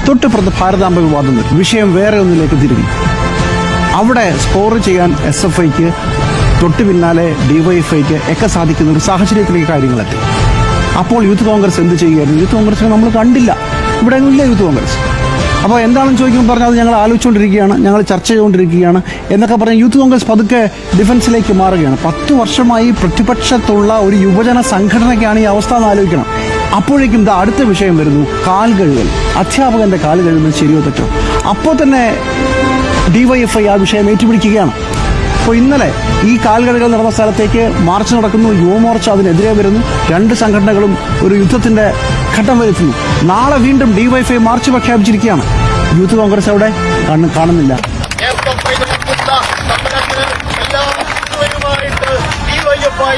തൊട്ടിപ്പുറത്ത് ഭാരതാംബ വിവാദം വരും. വിഷയം വേറെ ഒന്നിലേക്ക് തിരിഞ്ഞു. അവിടെ സ്കോർ ചെയ്യാൻ SFIക്ക് തൊട്ടു പിന്നാലെ DYFIക്ക് ഒക്കെ സാധിക്കുന്ന ഒരു സാഹചര്യത്തിലേക്ക് കാര്യങ്ങളെത്തി. അപ്പോൾ യൂത്ത് കോൺഗ്രസ് എന്ത് ചെയ്യുകയായിരുന്നു? യൂത്ത് കോൺഗ്രസിനെ നമ്മൾ കണ്ടില്ല. ഇവിടെ ഇല്ല യൂത്ത് കോൺഗ്രസ്. അപ്പോൾ എന്താണെന്ന് ചോദിക്കുമ്പോൾ പറഞ്ഞാൽ അത് ഞങ്ങൾ ആലോചിച്ചുകൊണ്ടിരിക്കുകയാണ്, ഞങ്ങൾ ചർച്ച ചെയ്തുകൊണ്ടിരിക്കുകയാണ് എന്നൊക്കെ പറഞ്ഞ് യൂത്ത് കോൺഗ്രസ് പതുക്കെ ഡിഫൻസിലേക്ക് മാറുകയാണ്. 10 വർഷമായി പ്രതിപക്ഷത്തുള്ള ഒരു യുവജന സംഘടനയ്ക്കാണ് ഈ അവസ്ഥ എന്ന് ആലോചിക്കണം. അപ്പോഴേക്കും അടുത്ത വിഷയം വരുന്നു, കാൽ കഴുകൽ. അധ്യാപകന്റെ കാൽ കഴുകുന്നത് ശരിയോ തെറ്റോ? അപ്പോൾ തന്നെ DYFI ആ വിഷയം ഏറ്റുപിടിക്കുകയാണ്. അപ്പോൾ ഇന്നലെ ഈ കാൽകഴുകൽ നടന്ന സ്ഥലത്തേക്ക് മാർച്ച് നടക്കുന്നു. യുവമോർച്ച അതിനെതിരെ വരുന്നു. 2 സംഘടനകളും ഒരു യുദ്ധത്തിന്റെ ഘട്ടം വരുത്തുന്നു. നാളെ വീണ്ടും DYFI മാർച്ച് പ്രഖ്യാപിച്ചിരിക്കുകയാണ്. യൂത്ത് കോൺഗ്രസ് അവിടെ കാണുന്നില്ല. DYFI